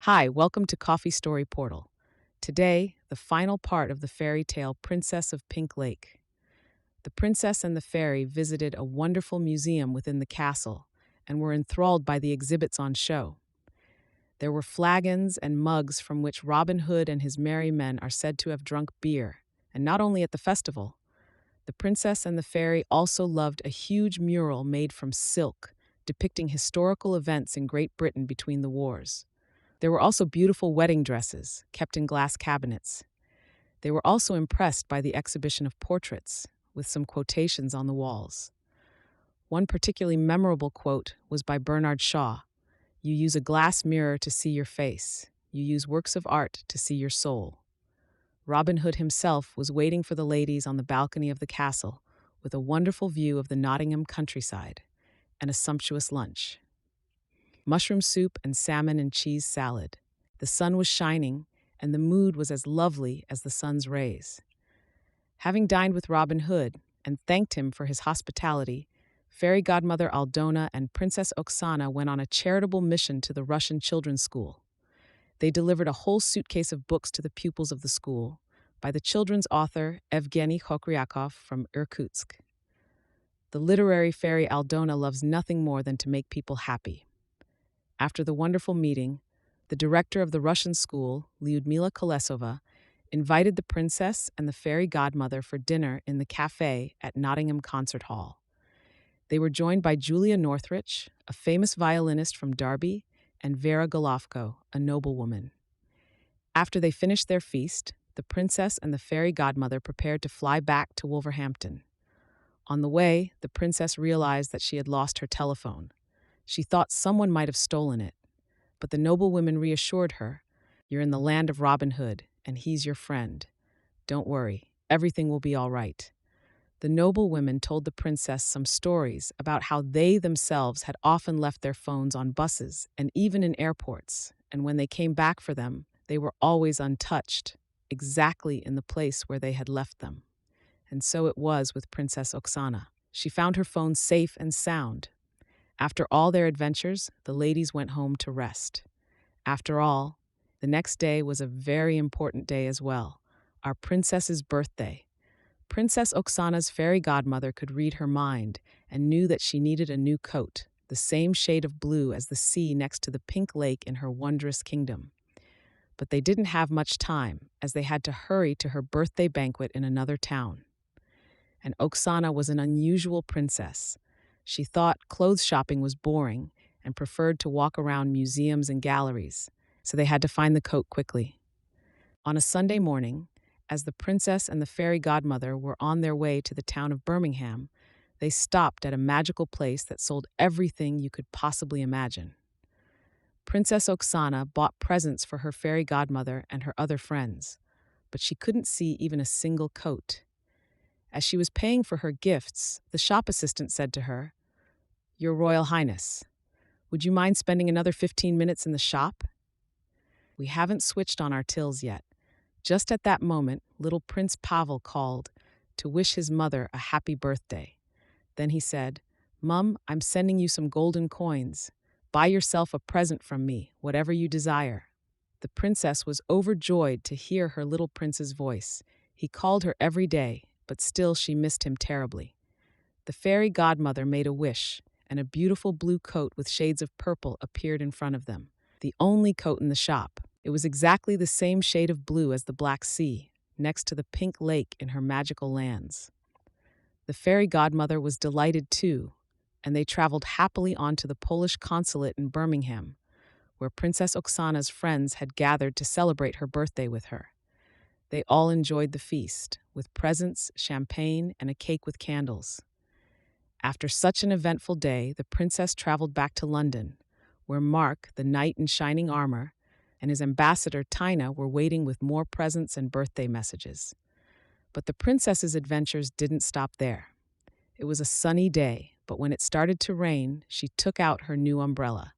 Hi, welcome to Coffee Story Portal. Today, the final part of the fairy tale Princess of Pink Lake. The princess and the fairy visited a wonderful museum within the castle and were enthralled by the exhibits on show. There were flagons and mugs from which Robin Hood and his merry men are said to have drunk beer, and not only at the festival. The princess and the fairy also loved a huge mural made from silk, depicting historical events in Great Britain between the wars. There were also beautiful wedding dresses, kept in glass cabinets. They were also impressed by the exhibition of portraits, with some quotations on the walls. One particularly memorable quote was by Bernard Shaw: "You use a glass mirror to see your face. You use works of art to see your soul." Robin Hood himself was waiting for the ladies on the balcony of the castle, with a wonderful view of the Nottingham countryside, and a sumptuous lunch. Mushroom soup and salmon and cheese salad. The sun was shining, and the mood was as lovely as the sun's rays. Having dined with Robin Hood and thanked him for his hospitality, fairy godmother Aldona and Princess Oksana went on a charitable mission to the Russian children's school. They delivered a whole suitcase of books to the pupils of the school by the children's author Evgeny Khokryakov from Irkutsk. The literary fairy Aldona loves nothing more than to make people happy. After the wonderful meeting, the director of the Russian school, Lyudmila Kolesova, invited the princess and the fairy godmother for dinner in the cafe at Nottingham Concert Hall. They were joined by Julia Northridge, a famous violinist from Derby, and Vera Golovko, a noblewoman. After they finished their feast, the princess and the fairy godmother prepared to fly back to Wolverhampton. On the way, the princess realized that she had lost her telephone. She thought someone might have stolen it, but the noblewomen reassured her, "You're in the land of Robin Hood, and he's your friend. Don't worry, everything will be all right." The noblewomen told the princess some stories about how they themselves had often left their phones on buses and even in airports, and when they came back for them, they were always untouched, exactly in the place where they had left them. And so it was with Princess Oksana. She found her phone safe and sound. After all their adventures, the ladies went home to rest. After all, the next day was a very important day as well, our princess's birthday. Princess Oksana's fairy godmother could read her mind and knew that she needed a new coat, the same shade of blue as the sea next to the pink lake in her wondrous kingdom. But they didn't have much time, as they had to hurry to her birthday banquet in another town. And Oksana was an unusual princess. She thought clothes shopping was boring and preferred to walk around museums and galleries, so they had to find the coat quickly. On a Sunday morning, as the princess and the fairy godmother were on their way to the town of Birmingham, they stopped at a magical place that sold everything you could possibly imagine. Princess Oksana bought presents for her fairy godmother and her other friends, but she couldn't see even a single coat. As she was paying for her gifts, the shop assistant said to her, "Your Royal Highness, would you mind spending another 15 minutes in the shop?" "We haven't switched on our tills yet." Just at that moment, little Prince Pavel called to wish his mother a happy birthday. Then he said, "Mum, I'm sending you some golden coins. Buy yourself a present from me, whatever you desire." The princess was overjoyed to hear her little prince's voice. He called her every day, but still she missed him terribly. The fairy godmother made a wish, and a beautiful blue coat with shades of purple appeared in front of them. The only coat in the shop. It was exactly the same shade of blue as the Black Sea, next to the pink lake in her magical lands. The fairy godmother was delighted too, and they traveled happily on to the Polish consulate in Birmingham, where Princess Oksana's friends had gathered to celebrate her birthday with her. They all enjoyed the feast, with presents, champagne, and a cake with candles. After such an eventful day, the princess traveled back to London, where Mark, the knight in shining armor, and his ambassador Tina were waiting with more presents and birthday messages. But the princess's adventures didn't stop there. It was a sunny day, but when it started to rain, she took out her new umbrella,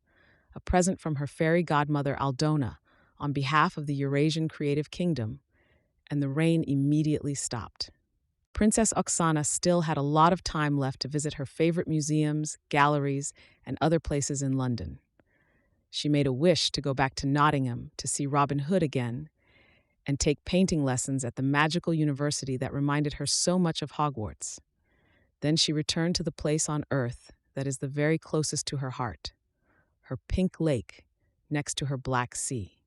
a present from her fairy godmother Aldona, on behalf of the Eurasian Creative Kingdom, and the rain immediately stopped. Princess Oksana still had a lot of time left to visit her favorite museums, galleries, and other places in London. She made a wish to go back to Nottingham to see Robin Hood again and take painting lessons at the magical university that reminded her so much of Hogwarts. Then she returned to the place on Earth that is the very closest to her heart, her pink lake next to her black sea.